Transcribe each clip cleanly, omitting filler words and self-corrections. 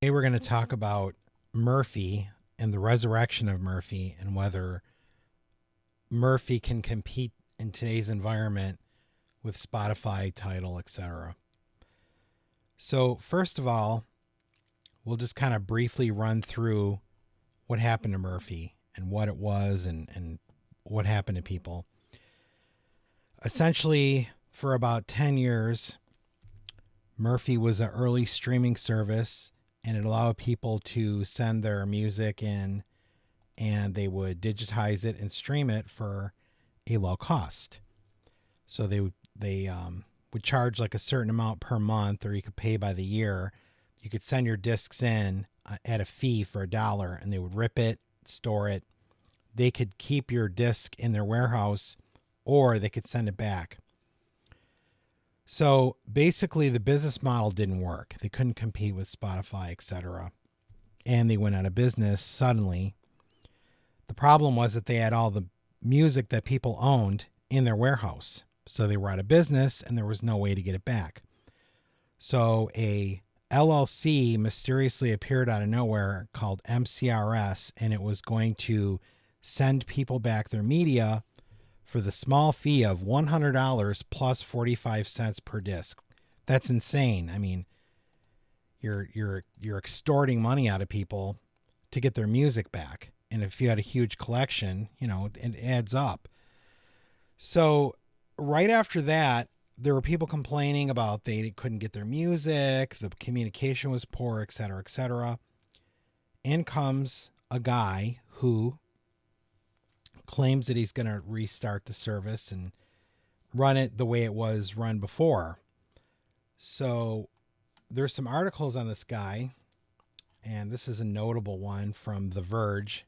Today we're going to talk about Murfie and the resurrection of Murfie and whether Murfie can compete in today's environment with Spotify, Tidal, etc. So, first of all, we'll just kind of briefly run through what happened to Murfie and what it was and what happened to people. Essentially, for about 10 years, Murfie was an early streaming service and it allowed people to send their music in and they would digitize it and stream it for a low cost. So they would charge like a certain amount per month, or you could pay by the year. You could send your discs in at a fee for $1, and they would rip it, store it. They could keep your disc in their warehouse, or they could send it back. So basically, the business model didn't work. They couldn't compete with Spotify, etc., and they went out of business suddenly. The problem was that they had all the music that people owned in their warehouse. So they were out of business and there was no way to get it back. So a LLC mysteriously appeared out of nowhere called MCRS, and it was going to send people back their media for the small fee of $100 plus 45 cents per disc. That's insane. I mean, you're extorting money out of people to get their music back. And if you had a huge collection, it adds up. So right after that, there were people complaining about they couldn't get their music, the communication was poor, et cetera, et cetera. In comes a guy who claims that he's going to restart the service and run it the way it was run before. So there's some articles on this guy, and this is a notable one from The Verge,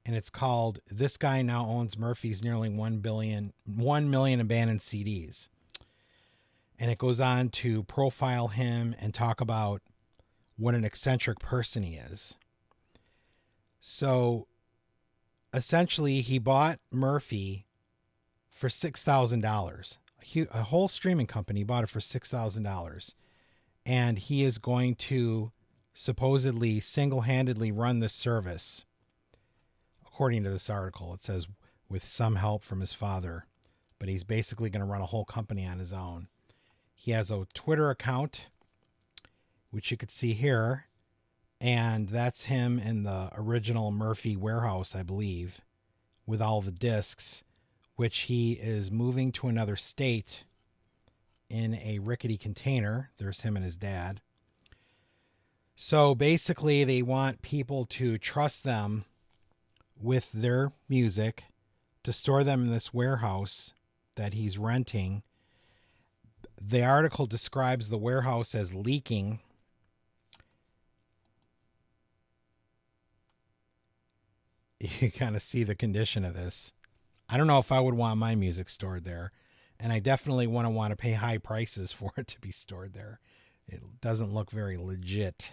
and it's called "This Guy Now Owns Murfie's Nearly 1 million abandoned CDs." And it goes on to profile him and talk about what an eccentric person he is. So essentially, he bought Murfie for $6,000. A whole streaming company bought it for $6,000. And he is going to supposedly single-handedly run this service. According to this article, it says with some help from his father. But he's basically going to run a whole company on his own. He has a Twitter account, which you could see here. And that's him in the original Murfie warehouse, I believe, with all the discs, which he is moving to another state in a rickety container. There's him and his dad. So basically, they want people to trust them with their music, to store them in this warehouse that he's renting. The article describes the warehouse as leaking. You kind of see the condition of this. I don't know if I would want my music stored there. And I definitely wouldn't want to pay high prices for it to be stored there. It doesn't look very legit.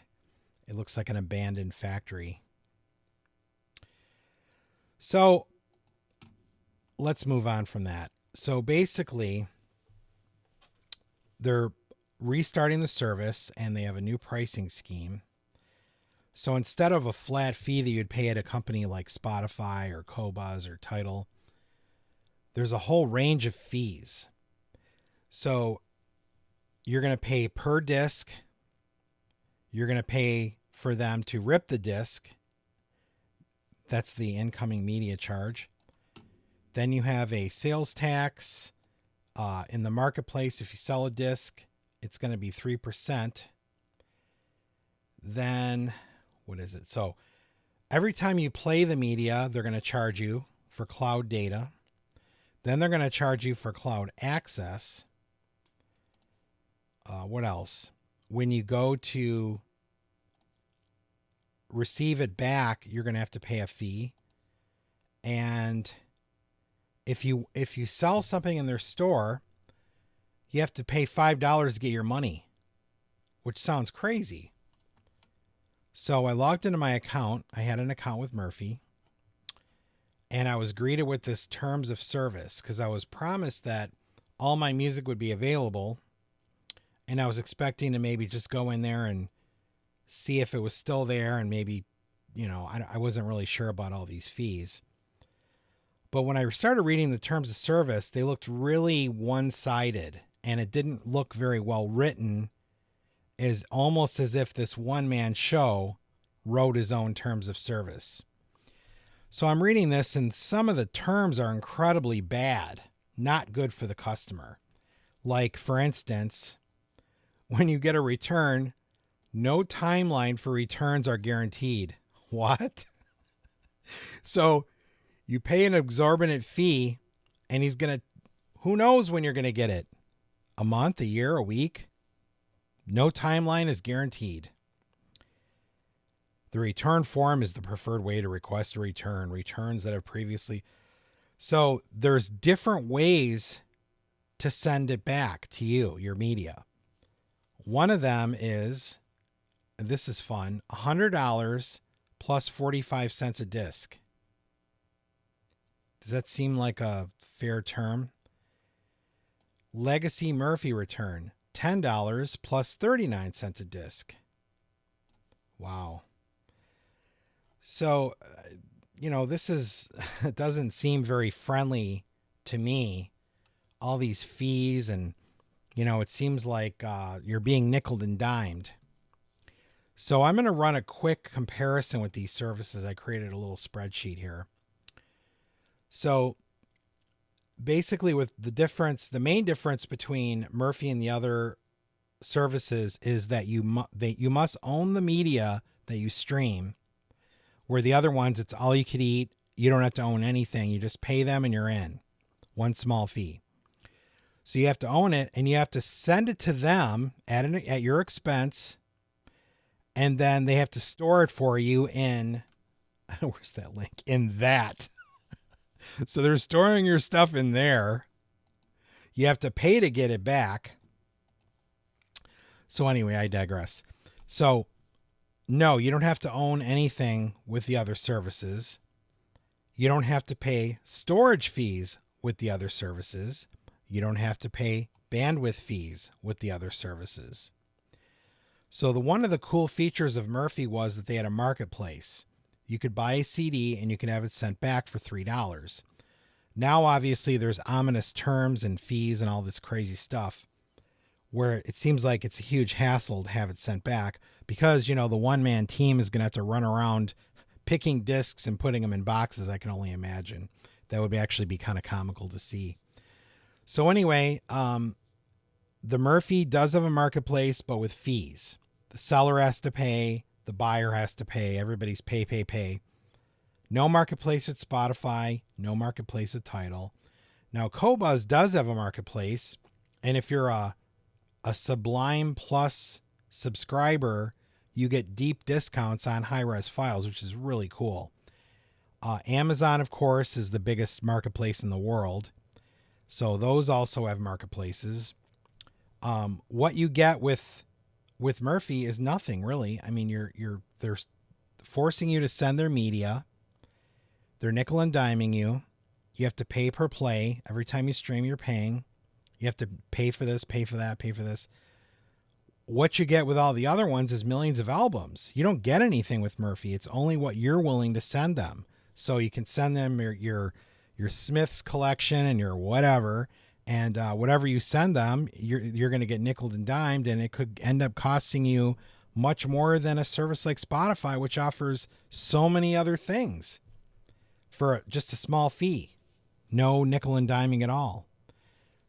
It looks like an abandoned factory. So let's move on from that. So basically, they're restarting the service and they have a new pricing scheme. So instead of a flat fee that you'd pay at a company like Spotify or Qobuz or Tidal, there's a whole range of fees. So you're going to pay per disc. You're going to pay for them to rip the disc. That's the incoming media charge. Then you have a sales tax. In the marketplace, if you sell a disc, it's going to be 3%. Then, what is it? So every time you play the media, they're going to charge you for cloud data. Then they're going to charge you for cloud access. What else? When you go to receive it back, you're going to have to pay a fee. And if you sell something in their store, you have to pay $5 to get your money, which sounds crazy. So I logged into my account. I had an account with Murfie. And I was greeted with this terms of service because I was promised that all my music would be available. And I was expecting to maybe just go in there and see if it was still there, and maybe, I wasn't really sure about all these fees. But when I started reading the terms of service, they looked really one-sided, and it didn't look very well written, is almost as if this one-man show wrote his own terms of service. So I'm reading this, and some of the terms are incredibly bad, not good for the customer. Like, for instance, when you get a return, no timeline for returns are guaranteed. What? So you pay an exorbitant fee, and he's going to, who knows when you're going to get it? A month, a year, a week? No timeline is guaranteed. The return form is the preferred way to request a return. Returns that have previously. So there's different ways to send it back to you, your media. One of them is, and this is fun, $100 plus 45 cents a disc. Does that seem like a fair term? Legacy Murfie return, $10 plus 39 cents a disc. Wow. So, this it doesn't seem very friendly to me. All these fees, and, it seems like you're being nickeled and dimed. So I'm going to run a quick comparison with these services. I created a little spreadsheet here. So basically, with the main difference between Murfie and the other services is that you must own the media that you stream, where the other ones, it's all you could eat. You don't have to own anything. You just pay them and you're in. One small fee. So you have to own it, and you have to send it to them at your expense, and then they have to store it for you in, where's that link? In that. So they're storing your stuff in there. You have to pay to get it back. So anyway, I digress. So no, you don't have to own anything with the other services. You don't have to pay storage fees with the other services. You don't have to pay bandwidth fees with the other services. So one of the cool features of Murfie was that they had a marketplace. You could buy a CD and you could have it sent back for $3. Now, obviously, there's ominous terms and fees and all this crazy stuff where it seems like it's a huge hassle to have it sent back because, the one-man team is going to have to run around picking discs and putting them in boxes. I can only imagine. That would actually be kind of comical to see. So anyway, the Murfie does have a marketplace, but with fees. The seller has to pay. The buyer has to pay. Everybody's pay. No marketplace with Spotify. No marketplace with Tidal. Now, Qobuz does have a marketplace. And if you're a Sublime Plus subscriber, you get deep discounts on high-res files, which is really cool. Amazon, of course, is the biggest marketplace in the world. So those also have marketplaces. What you get with Murfie is nothing really. I mean, they're forcing you to send their media. They're nickel and diming you. You have to pay per play. Every time you stream, you're paying. You have to pay for this, pay for that, pay for this. What you get with all the other ones is millions of albums. You don't get anything with Murfie. It's only what you're willing to send them. So you can send them your Smith's collection and your whatever, and whatever you send them, you're going to get nickeled and dimed, and it could end up costing you much more than a service like Spotify, which offers so many other things for just a small fee. No nickel and diming at all.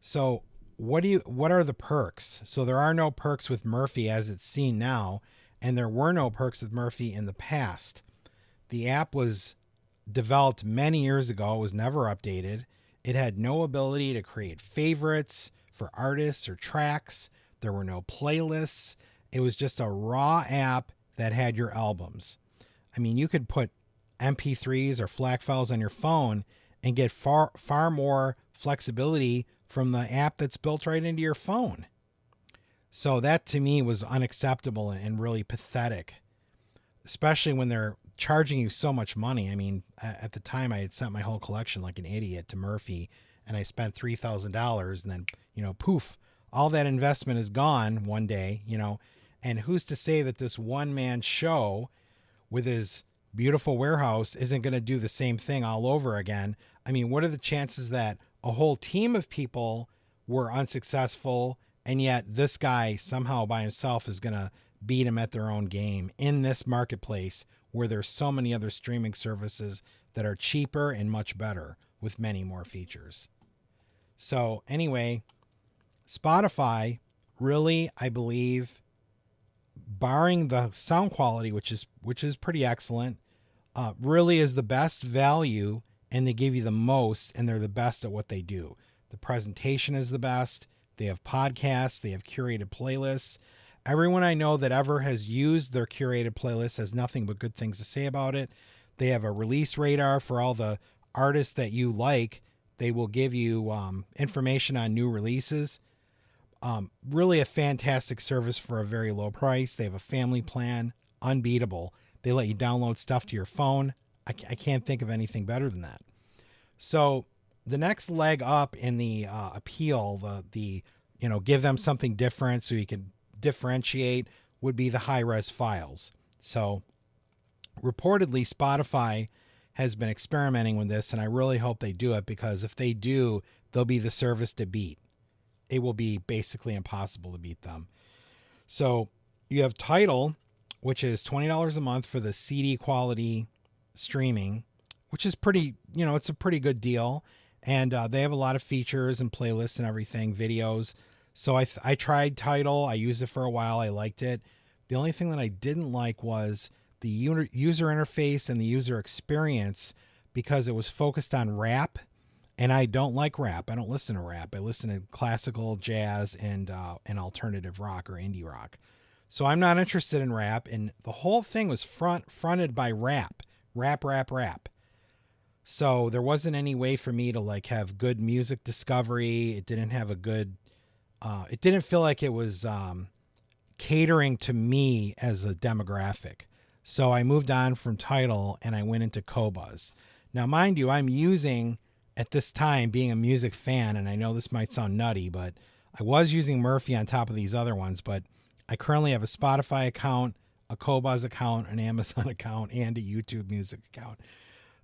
So what are the perks? So there are no perks with Murfie as it's seen now, and there were no perks with Murfie in the past. The app was developed many years ago. It was never updated. It had no ability to create favorites for artists or tracks. There were no playlists. It was just a raw app that had your albums. I mean, you could put MP3s or FLAC files on your phone and get far more flexibility from the app that's built right into your phone. So that to me was unacceptable and really pathetic, especially when they're charging you so much money. I mean, at the time I had sent my whole collection like an idiot to Murfie, and I spent $3,000, and then, poof, all that investment is gone one day, And who's to say that this one-man show with his beautiful warehouse isn't going to do the same thing all over again? I mean, what are the chances that a whole team of people were unsuccessful, and yet this guy somehow by himself is going to beat him at their own game in this marketplace where there's so many other streaming services that are cheaper and much better with many more features? So anyway, Spotify really, I believe, barring the sound quality, which is pretty excellent, really is the best value, and they give you the most, and they're the best at what they do. The presentation is the best. They have podcasts. They have curated playlists. Everyone I know that ever has used their curated playlist has nothing but good things to say about it. They have a release radar for all the artists that you like. They will give you information on new releases. Really a fantastic service for a very low price. They have a family plan, unbeatable. They let you download stuff to your phone. I can't think of anything better than that. So the next leg up in the appeal, the give them something different so you can differentiate, would be the high-res files. So reportedly, Spotify has been experimenting with this, and I really hope they do it, because if they do, they'll be the service to beat. It will be basically impossible to beat them. So you have Tidal, which is $20 a month for the CD quality streaming, which is pretty, it's a pretty good deal. And they have a lot of features and playlists and everything, videos. So I tried Tidal. I used it for a while. I liked it. The only thing that I didn't like was the user interface and the user experience, because it was focused on rap, and I don't like rap. I don't listen to rap. I listen to classical, jazz, and alternative rock or indie rock. So I'm not interested in rap, and the whole thing was fronted by rap. So there wasn't any way for me to have good music discovery. It didn't have a good, it didn't feel like it was catering to me as a demographic. So I moved on from Tidal and I went into Qobuz. Now, mind you, I'm using, at this time, being a music fan, and I know this might sound nutty, but I was using Murfie on top of these other ones, but I currently have a Spotify account, a Qobuz account, an Amazon account, and a YouTube music account.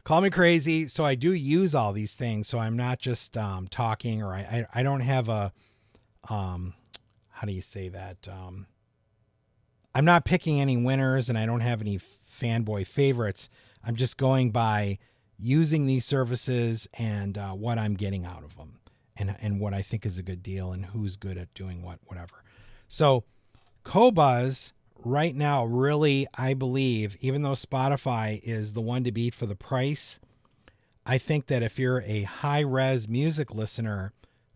Call me crazy. So I do use all these things. So I'm not just talking, or I don't have a, how do you say that? I'm not picking any winners, and I don't have any fanboy favorites. I'm just going by using these services and what I'm getting out of them, and what I think is a good deal, and who's good at doing whatever. So Qobuz right now, really, I believe, even though Spotify is the one to beat for the price, I think that if you're a high-res music listener,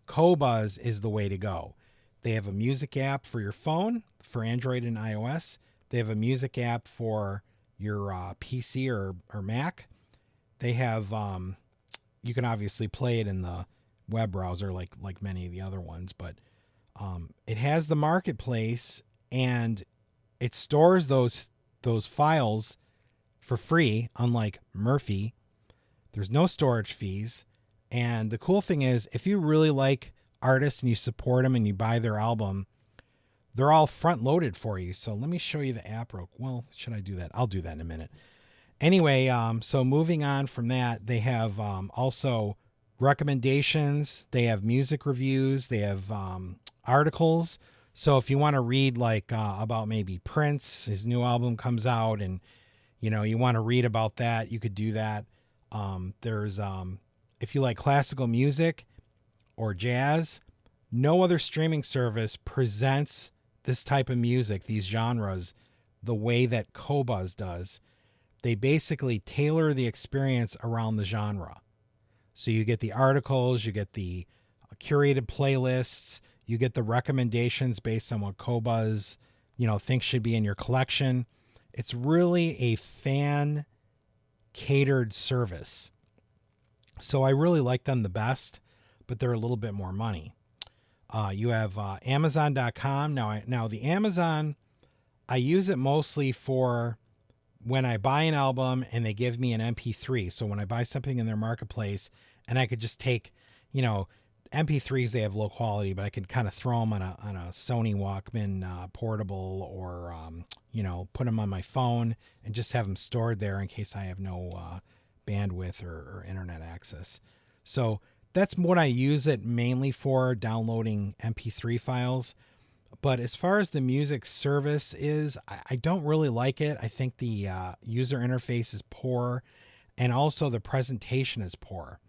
Qobuz is the way to go. They have a music app for your phone, for Android and iOS. They have a music app for your PC or Mac. They have, you can obviously play it in the web browser like many of the other ones, but it has the marketplace, and it stores those files for free, unlike Murfie. There's no storage fees. And the cool thing is, if you really like artists and you support them and you buy their album, they're all front loaded for you. So let me show you the app real quick. Well, should I do that? I'll do that in a minute. Anyway, so moving on from that, they have also recommendations. They have music reviews. They have articles. So if you want to read about maybe Prince, his new album comes out, and you want to read about that, you could do that. There's if you like classical music or jazz, no other streaming service presents this type of music, these genres, the way that Qobuz does. They basically tailor the experience around the genre. So you get the articles, you get the curated playlists, you get the recommendations based on what Qobuz, thinks should be in your collection. It's really a fan catered service. So I really like them the best, but they're a little bit more money. You have Amazon.com. Now the Amazon, I use it mostly for when I buy an album and they give me an MP3. So when I buy something in their marketplace, and I could just take, MP3s, they have low quality, but I could kind of throw them on a Sony Walkman portable, or put them on my phone and just have them stored there in case I have no bandwidth or internet access. So that's what I use it mainly for, downloading MP3 files. But as far as the music service is, I don't really like it. I think the user interface is poor, and also the presentation is poor.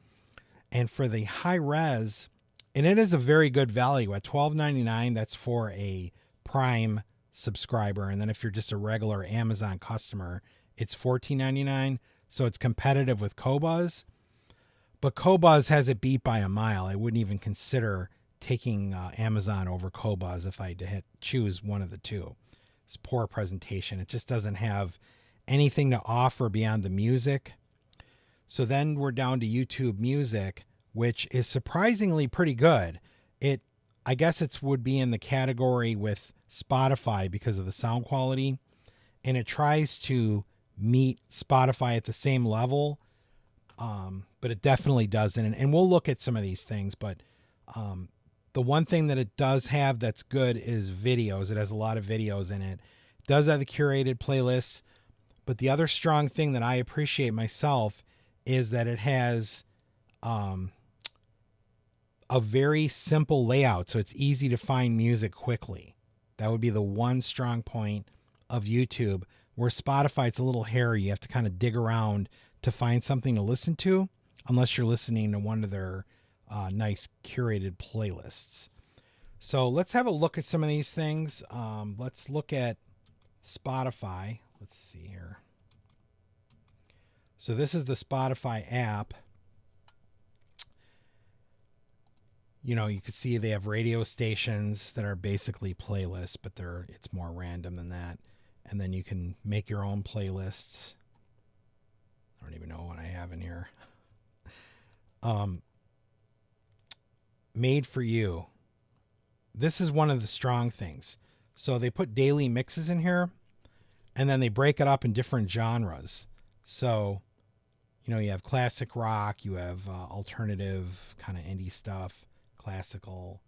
And for the high res, and it is a very good value at $12.99. That's for a Prime subscriber, and then if you're just a regular Amazon customer, it's $14.99. So it's competitive with Qobuz, but Qobuz has it beat by a mile. I wouldn't even consider taking Amazon over Qobuz if I had to choose one of the two. It's poor presentation. It just doesn't have anything to offer beyond the music. So then we're down to YouTube Music, which is surprisingly pretty good. I guess it would be in the category with Spotify because of the sound quality, and it tries to meet Spotify at the same level, but it definitely doesn't. And we'll look at some of these things, but the one thing that it does have that's good is videos. It has a lot of videos in it. It does have the curated playlists, but the other strong thing that I appreciate myself is that it has a very simple layout, so it's easy to find music quickly. That would be the one strong point of YouTube, where Spotify, it's a little hairy. You have to kind of dig around to find something to listen to, unless you're listening to one of their nice curated playlists. So let's have a look at some of these things. Let's look at Spotify. Let's see here. So this is the Spotify app. You can see they have radio stations that are basically playlists, but it's more random than that. And then you can make your own playlists. I don't even know what I have in here. Made for you. This is one of the strong things. So they put daily mixes in here, and then they break it up in different genres. So, you have classic rock, you have alternative kind of indie stuff, classical,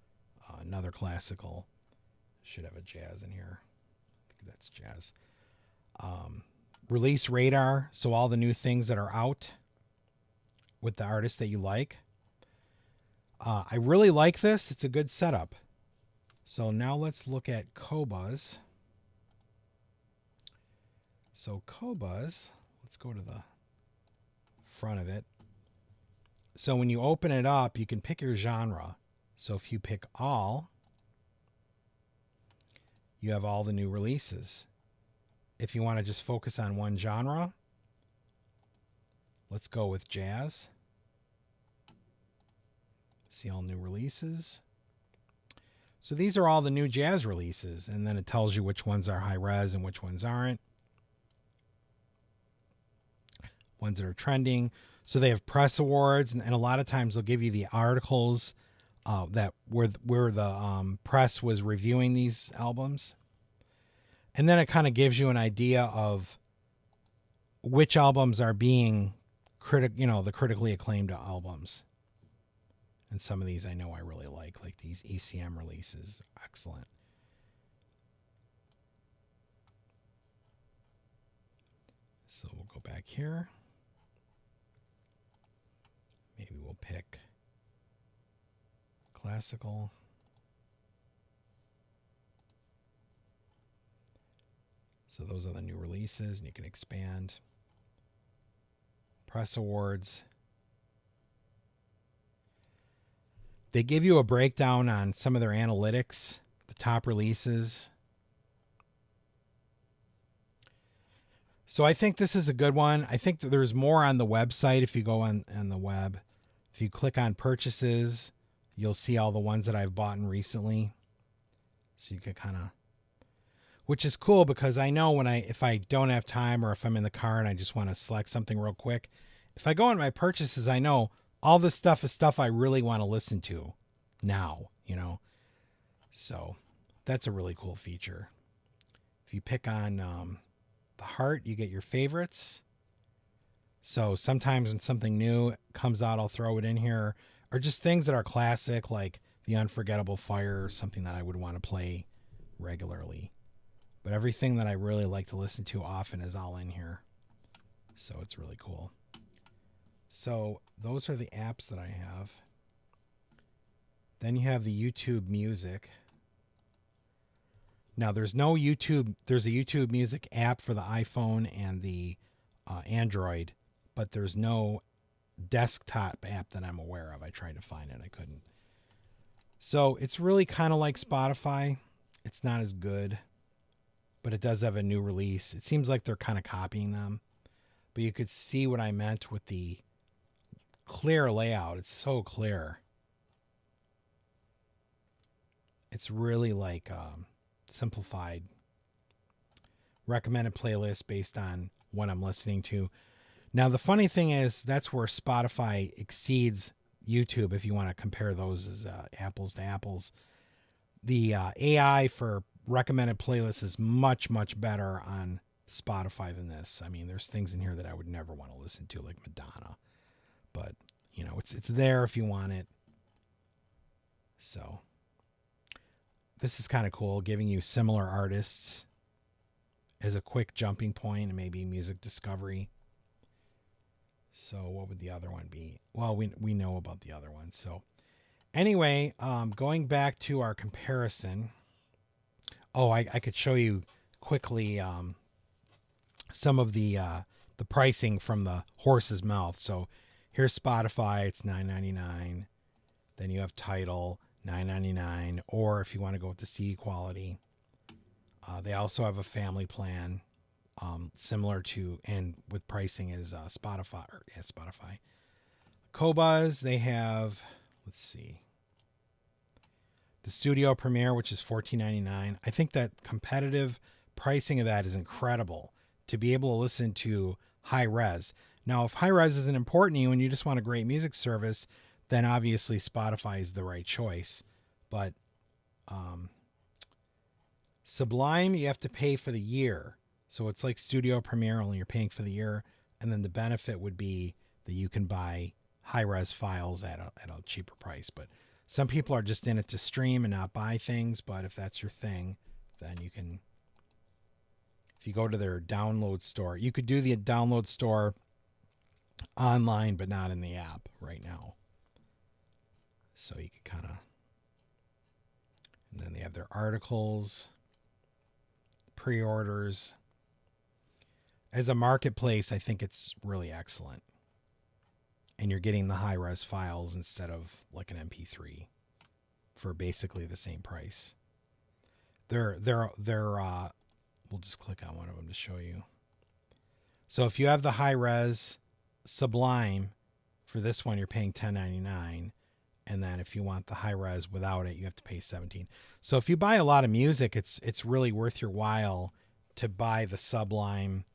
another classical. Should have a jazz in here. I think that's jazz. Release radar, so all the new things that are out with the artists that you like. I really like this. It's a good setup. So now let's look at Qobuz. So Qobuz, let's go to the front of it. So when you open it up, you can pick your genre. So if you pick all, you have all the new releases. If you want to just focus on one genre, let's go with jazz. See all new releases. So these are all the new jazz releases, and then it tells you which ones are high res and which ones aren't. Ones that are trending. So they have press awards, and a lot of times they'll give you the articles that where the press was reviewing these albums. And then it kind of gives you an idea of which albums are being the critically acclaimed albums. And some of these I know I really like these ECM releases. Excellent. So we'll go back here. Maybe we'll pick classical. So those are the new releases, and you can expand. Press awards. They give you a breakdown on some of their analytics, the top releases. So I think this is a good one. I think that there's more on the website. If you go on the web, if you click on purchases, you'll see all the ones that I've bought in recently. So you can kind of, which is cool because I know if I don't have time, or if I'm in the car and I just want to select something real quick, if I go on my purchases, I know all this stuff is stuff I really want to listen to now, So that's a really cool feature. If you pick on the heart, you get your favorites. So sometimes when something new comes out, I'll throw it in here. or just things that are classic, like The Unforgettable Fire, something that I would want to play regularly. But everything that I really like to listen to often is all in here. So it's really cool. So those are the apps that I have. Then you have the YouTube Music. Now there's a YouTube Music app for the iPhone and the Android, but there's no desktop app that I'm aware of. I tried to find it, I couldn't. So it's really kind of like Spotify. It's not as good, but it does have a new release. It seems like they're kind of copying them, but you could see what I meant with the clear layout. It's so clear. It's really like simplified recommended playlist based on what I'm listening to. Now, the funny thing is that's where Spotify exceeds YouTube if you want to compare those as apples to apples. The AI for recommended playlists is much, much better on Spotify than this. I mean, there's things in here that I would never want to listen to, like Madonna. But, you know, it's there if you want it. So this is kind of cool, giving you similar artists as a quick jumping point and maybe music discovery. So what would the other one be? Well, we know about the other one. So anyway, going back to our comparison. Oh, I could show you quickly some of the pricing from the horse's mouth. So here's Spotify, it's $9.99. Then you have Tidal, $9.99. Or if you want to go with the CD quality, they also have a family plan. Similar to and with pricing is Spotify. Qobuz, they have, let's see, the Studio Premiere, which is $14.99. I think that competitive pricing of that is incredible to be able to listen to high res. Now, if high res isn't important to you and you just want a great music service, then obviously Spotify is the right choice. But Sublime, you have to pay for the year. So it's like Studio Premiere, only you're paying for the year. And then the benefit would be that you can buy high-res files at a cheaper price. But some people are just in it to stream and not buy things. But if that's your thing, then you can, if you go to their download store, you could do the download store online, but not in the app right now. So you could kind of, and then they have their articles, pre-orders. As a marketplace, I think it's really excellent. And you're getting the high-res files instead of like an MP3 for basically the same price. We'll just click on one of them to show you. So if you have the high-res Sublime, for this one you're paying $10.99. And then if you want the high-res without it, you have to pay $17. So if you buy a lot of music, it's really worth your while to buy the Sublime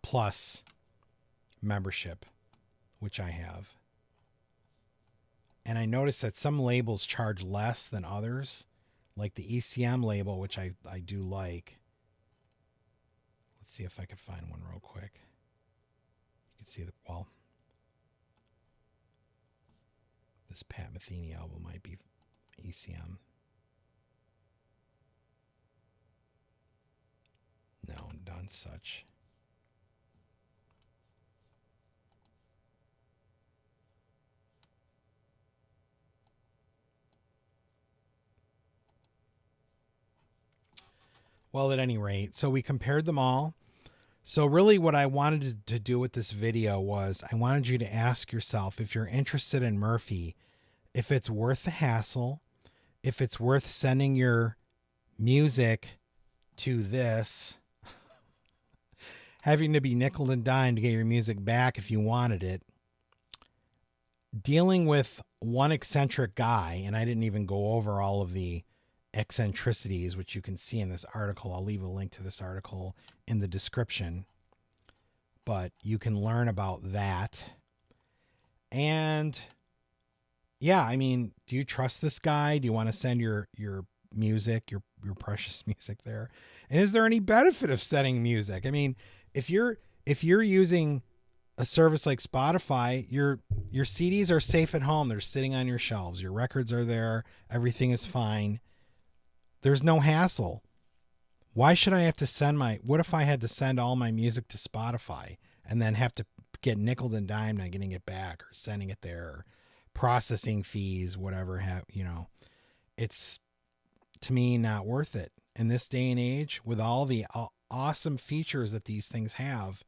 Plus membership, which I have. And I noticed that some labels charge less than others, like the ECM label, which I do like. Let's see if I can find one real quick. You can see this Pat Metheny album might be ECM. No, done such. Well, at any rate, so we compared them all. So really what I wanted to do with this video was I wanted you to ask yourself, if you're interested in Murfie, if it's worth the hassle, if it's worth sending your music to this, having to be nickel and dime to get your music back if you wanted it, dealing with one eccentric guy, and I didn't even go over all of the eccentricities, which you can see in this article. I'll leave a link to this article in the description, but you can learn about that. And yeah, I mean, do you trust this guy? Do you want to send your music, your precious music there? And is there any benefit of sending music? I mean, if you're using a service like Spotify, your CDs are safe at home. They're sitting on your shelves. Your records are there. Everything is fine. There's no hassle. Why should I have to what if I had to send all my music to Spotify and then have to get nickel and dimed on getting it back or sending it there, or processing fees, whatever it's, to me, not worth it. In this day and age, with all the awesome features that these things have,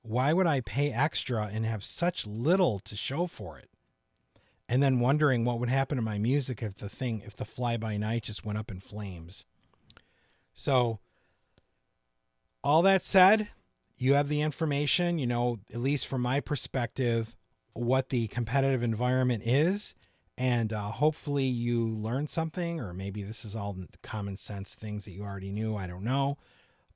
why would I pay extra and have such little to show for it? And then wondering what would happen to my music if the Fly By Night just went up in flames. So, all that said, you have the information, at least from my perspective, what the competitive environment is. And hopefully you learned something, or maybe this is all common sense things that you already knew. I don't know.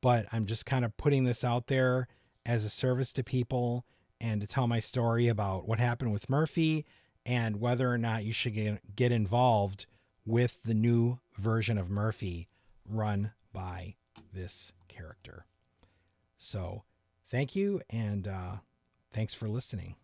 But I'm just kind of putting this out there as a service to people and to tell my story about what happened with Murfie and whether or not you should get involved with the new version of Murfie run by this character. So thank you, and thanks for listening.